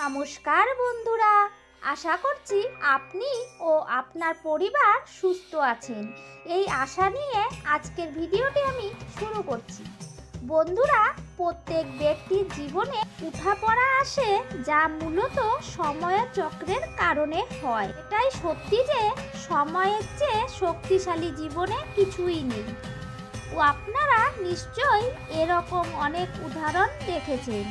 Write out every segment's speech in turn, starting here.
নমস্কার বন্ধুরা, আশা করছি আপনি ও আপনার পরিবার সুস্থ আছেন। এই আশা নিয়ে আজকের ভিডিওটি আমি শুরু করছি। বন্ধুরা, প্রত্যেক ব্যক্তির জীবনে উঠাপড়া আসে, যা মূলত সময়ের চক্রের কারণে হয়। এটাই সত্যি যে সময়ের চেয়ে শক্তিশালী জীবনে কিছুই নেই। ও আপনারা নিশ্চয়ই এরকম অনেক উদাহরণ দেখেছেন।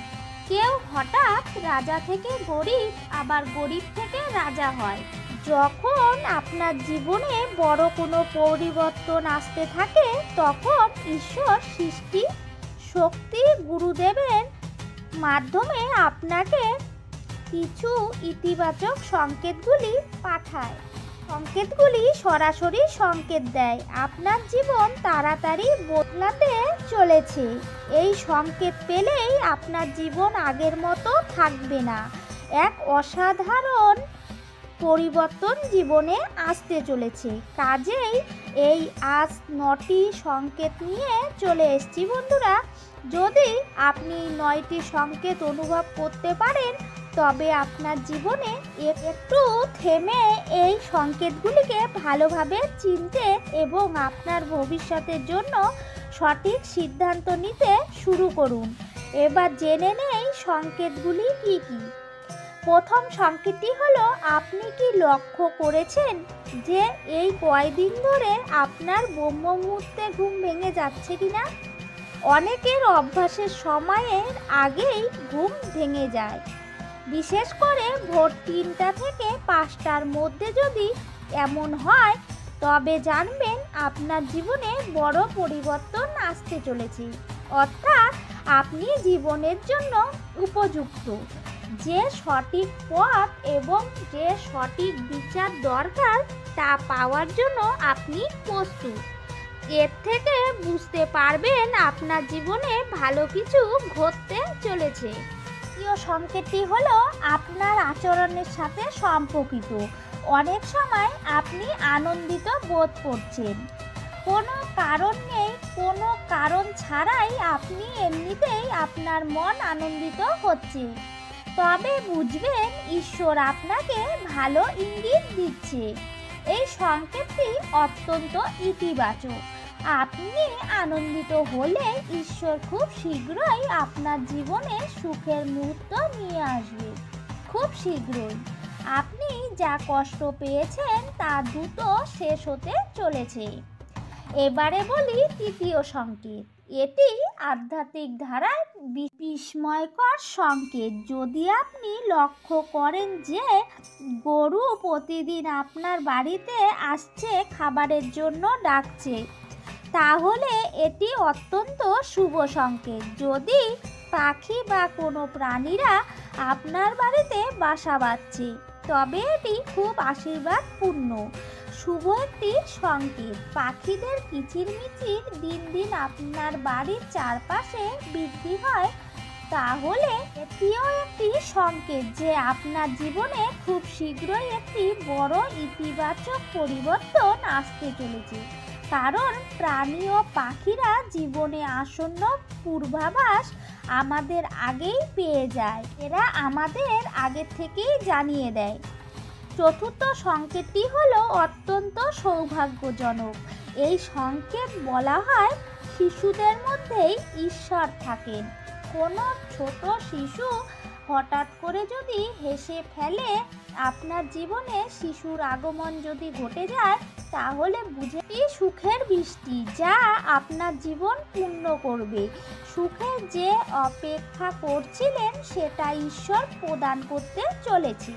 কেউ হঠাৎ রাজা থেকে গরিব, আবার গরিব থেকে রাজা হয়। যখন আপনার জীবনে বড় কোনো পরিবর্তন আসতে থাকে, তখন ঈশ্বর সৃষ্টি শক্তি গুরুদেবের মাধ্যমে আপনাকে কিছু ইতিবাচক সংকেতগুলি পাঠায়। সংকেতগুলি সরাসরি সংকেত দেয় আপনার জীবন তাড়াতাড়ি বদলাতে চলেছে। এই সংকেত পেলেই আপনার জীবন আগের মতো থাকবে না। এক অসাধারণ পরিবর্তন জীবনে আসতে চলেছে। কাজেই এই আজ 9টি সংকেত নিয়ে চলে এসেছি বন্ধুরা। যদি আপনি 9টি সংকেত অনুভব করতে পারেন, তবে আপনার জীবনে একটু থেমে এই সংকেতগুলিকে ভালোভাবে চিনতে এবং আপনার ভবিষ্যতের জন্য সঠিক সিদ্ধান্ত নিতে শুরু করুন। এবার জেনে নেই সংকেতগুলি কি কি। প্রথম সংকেতটি হলো, আপনি কি লক্ষ্য করেছেন যে এই কয়দিন ধরে আপনার ব্রহ্ম মুহূর্তে ঘুম ভেঙে যাচ্ছে কিনা? অনেকের অভ্যাসের সময়ের আগেই ঘুম ভেঙে যায়, বিশেষ করে ভোর 3টা থেকে 5টার মধ্যে। যদি এমন হয়, তবে জানবেন আপনার জীবনে বড় পরিবর্তন আসতে চলেছে। অর্থাৎ আপনি জীবনের জন্য উপযুক্ত। যে সঠিক পথ এবং যে সঠিক বিচার দরকার, তা পাওয়ার জন্য আপনি প্রস্তুত। এর থেকে বুঝতে পারবেন আপনার জীবনে ভালো কিছু ঘটতে চলেছে। দ্বিতীয় সংকেতটি হলো, আপনার আচরণের সাথে সম্পর্কিত। অনেক সময় আপনি আনন্দিত বোধ করছেন, কোনো কারণ নেই, কোনো কারণ ছাড়াই আপনি এমনিতেই আপনার মন আনন্দিত হচ্ছে। তবে বুঝবেন ঈশ্বর আপনাকে ভালো ইঙ্গিত দিচ্ছে। এই সংকেতটি অত্যন্ত ইতিবাচক। আপনি আনন্দিত হলে ঈশ্বর খুব শীঘ্রই আপনার জীবনে সুখের মুহূর্ত নিয়ে আসবে। খুব শীঘ্রই আপনি যা কষ্ট পেয়েছেন তা দ্রুত শেষ হতে চলেছে। এবারে বলি তৃতীয় সংকেত। এটি আধ্যাত্মিক ধারায় বিস্ময়কর সংকেত। যদি আপনি লক্ষ্য করেন যে গরু প্রতিদিন আপনার বাড়িতে আসছে, খাবারের জন্য ডাকছে, তাহলে এটি অত্যন্ত শুভ সংকেত। যদি পাখি বা কোনো প্রাণীরা আপনার বাড়িতে বাসা বাঁধছে, তবে এটি খুব আশীর্বাদপূর্ণ, শুভ একটি সংকেত। পাখিদের কিচিরমিচির দিন দিন আপনার বাড়ির চারপাশে বৃদ্ধি হয়, তাহলে এটিও একটি সংকেত যে আপনার জীবনে খুব শীঘ্রই একটি বড় ইতিবাচক পরিবর্তন আসতে চলেছে। কারণ প্রাণী ও পাখিরা জীবনে আসন্ন পূর্বাভাস আমাদের আগেই পেয়ে যায়। এরা আমাদের আগে থেকেই জানিয়ে দেয়। চতুর্থ সংকেতটি হলো অত্যন্ত সৌভাগ্যজনক। এই সংকেত বলা হয় শিশুদের মধ্যেই ঈশ্বর থাকেন। কোনো ছোট শিশু হঠাৎ করে যদি হেসে ফেলে, আপনার জীবনে শিশুর আগমন যদি ঘটে যায়, তাহলে বুঝে সুখের বৃষ্টি, যা আপনার জীবন পূর্ণ করবে। সুখের যে অপেক্ষা করছিলেন, সেটা ঈশ্বর প্রদান করতে চলেছে।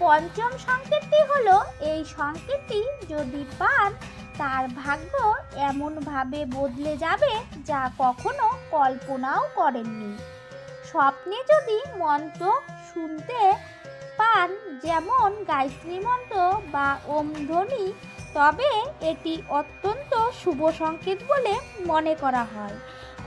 পঞ্চম সংকেতটি হলো, এই সংকেতটি যদি পান, তার ভাগ্য এমনভাবে বদলে যাবে যা কখনো কল্পনাও করেননি। স্বপ্নে যদি মন্ত্র শুনতে পান, যেমন গায়ত্রী মন্ত্র বা ওম ধ্বনি, তবে এটি অত্যন্ত শুভ সংকেত বলে মনে করা হয়।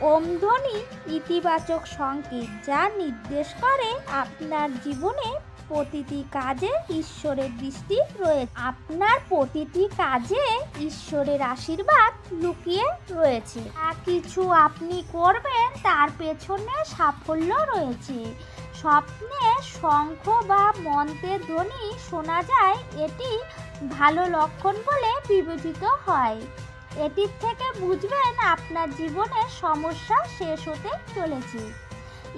ওম ধ্বনি ইতিবাচক সংকেত, যা নির্দেশ করে আপনার জীবনে প্রতিটি কাজে ঈশ্বরের দৃষ্টি রয়েছে। আপনার প্রতিটি কাজে ঈশ্বরের আশীর্বাদ লুকিয়ে রয়েছে। যা কিছু আপনি করবেন তার পেছনে সাফল্য রয়েছে। স্বপ্নে শঙ্খ বা মন্ত্রের ধ্বনি শোনা যায়, এটি ভালো লক্ষণ বলে বিবেচিত হয়। এটির থেকে বুঝবেন আপনার জীবনের সমস্যা শেষ হতে চলেছে।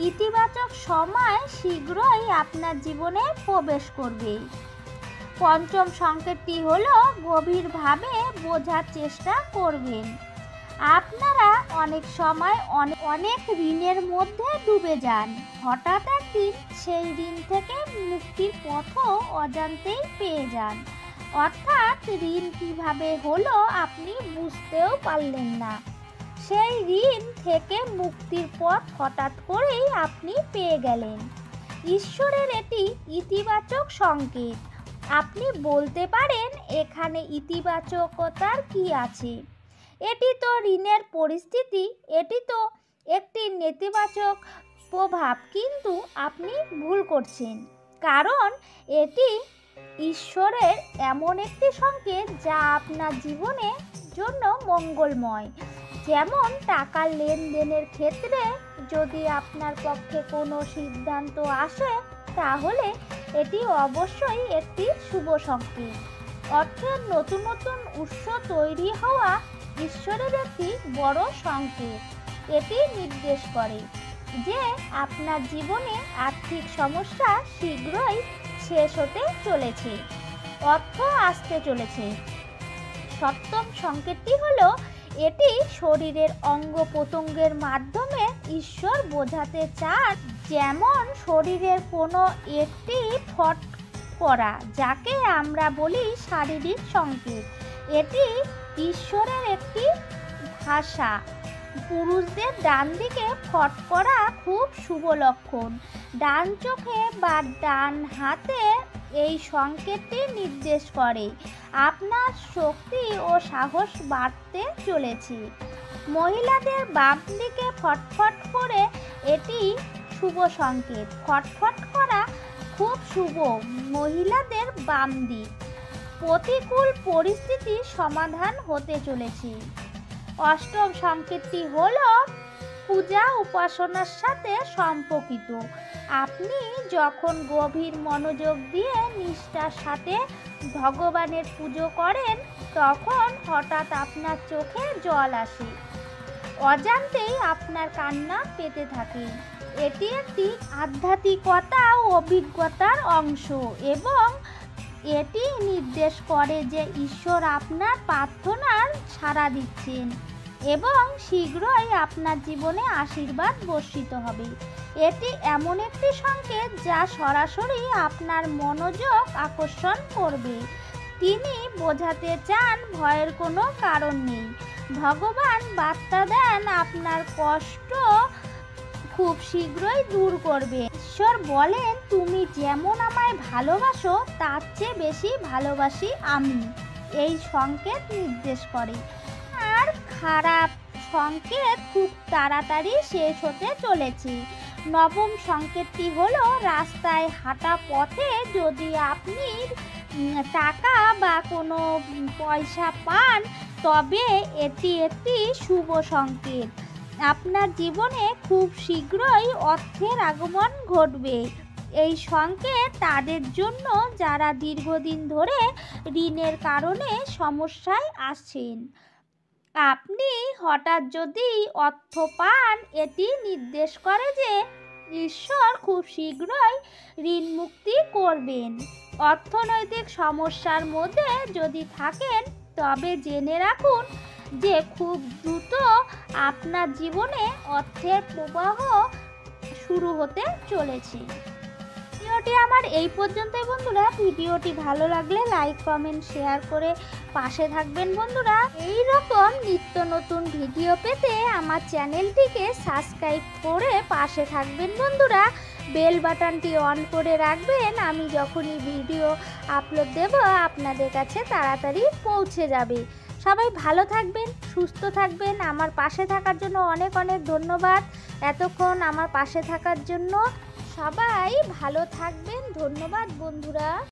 ইতিবাচক সময় শীঘ্রই আপনার জীবনে প্রবেশ করবে। পঞ্চম সংকেতটি হলো গভীরভাবে বোঝার চেষ্টা করবেন। আপনারা অনেক সময় অনেক ঋণের মধ্যে ডুবে যান। হঠাৎ একদিন সেই ঋণ থেকে মুক্তির পথও অজান্তেই পেয়ে যান। অর্থাৎ ঋণ কিভাবে হলো আপনি বুঝতেও পারলেন না। সেই ঋণ থেকে মুক্তির পথ হঠাৎ করেই আপনি পেয়ে গেলেন। ঈশ্বরের এটি ইতিবাচক সংকেত। আপনি বলতে পারেন, এখানে ইতিবাচকতার কি আছে? এটি তো ঋণের পরিস্থিতি, এটি তো একটি নেতিবাচক প্রভাব। কিন্তু আপনি ভুল করছেন, কারণ এটি ঈশ্বরের এমন একটি সংকেত যা আপনার জীবনের জন্য মঙ্গলময়। যেমন টাকার লেনদেনের ক্ষেত্রে যদি আপনার পক্ষে কোনো সিদ্ধান্ত আসে, তাহলে এটি অবশ্যই একটি শুভ সংকেত। অর্থের নতুন নতুন উৎস তৈরি হওয়া ঈশ্বরের একটি বড় সংকেত। এটি নির্দেশ করে যে আপনার জীবনে আর্থিক সমস্যা শীঘ্রই শেষ হতে চলেছে, অর্থ আসতে চলেছে। সপ্তম সংকেতটি হলো, এটি শরীরের অঙ্গ প্রত্যঙ্গের মাধ্যমে ঈশ্বর বোঝাতে চান। যেমন শরীরের কোনো একটি ফট করা, যাকে আমরা বলি শারীরিক সংকেত। এটি ঈশ্বরের একটি ভাষা। পুরুষদের ডান দিকে ফট করা খুব শুভ লক্ষণ। ডান চোখে বা ডান হাতে এই সংকেতটি নির্দেশ করে আপনার শক্তি ও সাহস বাড়তে চলেছে। মহিলাদের বাম দিকে ফটফট করে, এটি শুভ সংকেত। ফটফট করা খুব শুভ মহিলাদের বাম দিক। প্রতিকূল পরিস্থিতি সমাধান হতে চলেছে। অষ্টম সংকেতটি হলো পূজা উপাসনার সাথে সম্পর্কিত। আপনি যখন গভীর মনোযোগ দিয়ে নিষ্ঠার সাথে ভগবানের পুজো করেন, তখন হঠাৎ আপনার চোখে জল আসে। অজান্তেই আপনার কান্না পেতে থাকে। এটি একটি আধ্যাত্মিকতা ও অভিজ্ঞতার অংশ এবং এটি নির্দেশ করে যে ঈশ্বর আপনার প্রার্থনার সাড়া দিচ্ছেন এবং শীঘ্রই আপনার জীবনে আশীর্বাদ বর্ষিত হবে। এটি এমন একটি সংকেত যা সরাসরি আপনার মনোযোগ আকর্ষণ করবে। তিনি বোঝাতে চান ভয়ের কোনো কারণ নেই। ভগবান বার্তা দেন আপনার কষ্ট খুব শীঘ্রই দূর করবে। ঈশ্বর বলেন, তুমি যেমন আমায় ভালোবাসো তার চেয়ে বেশি ভালোবাসি আমি। এই সংকেত নির্দেশ করে। আর খারাপ সংকেত খুব তাড়াতাড়ি শেষ হতে চলেছে। নবম সংকেতটি হলো রাস্তায় হাঁটা পথে যদি আপনি টাকা বা কোনো পয়সা পান, তবে এটি একটি শুভ সংকেত। আপনার জীবনে খুব শীঘ্রই অর্থের আগমন ঘটবে। এই সংকেত তাদের জন্য যারা দীর্ঘদিন ধরে ঋণের কারণে সমস্যায় আছেন। আপনি হঠাৎ যদি অর্থ পান, এটি নির্দেশ করে যে ঈশ্বর খুব শীঘ্রই ঋণ মুক্তি করবেন। অর্থনৈতিক সমস্যার মধ্যে যদি থাকেন, তবে জেনে রাখুন যে খুব দ্রুত আপনার জীবনে অর্থের প্রবাহ শুরু হতে চলেছে। ভিডিওটি আমার এই পর্যন্তই বন্ধুরা। ভিডিওটি ভালো লাগলে লাইক, কমেন্ট, শেয়ার করে পাশে থাকবেন বন্ধুরা। এই রকম নিত্য নতুন ভিডিও পেতে আমার চ্যানেলটিকে সাবস্ক্রাইব করে পাশে থাকবেন বন্ধুরা। বেল বাটনটি অন করে রাখবেন। আমি যখনই ভিডিও আপলোড দেব আপনাদের কাছে তাড়াতাড়ি পৌঁছে যাবে। সবাই ভালো থাকবেন, সুস্থ থাকবেন। আমার পাশে থাকার জন্য অনেক অনেক ধন্যবাদ। এতক্ষণ আমার পাশে থাকার জন্য সবাই ভালো থাকবেন। ধন্যবাদ বন্ধুরা।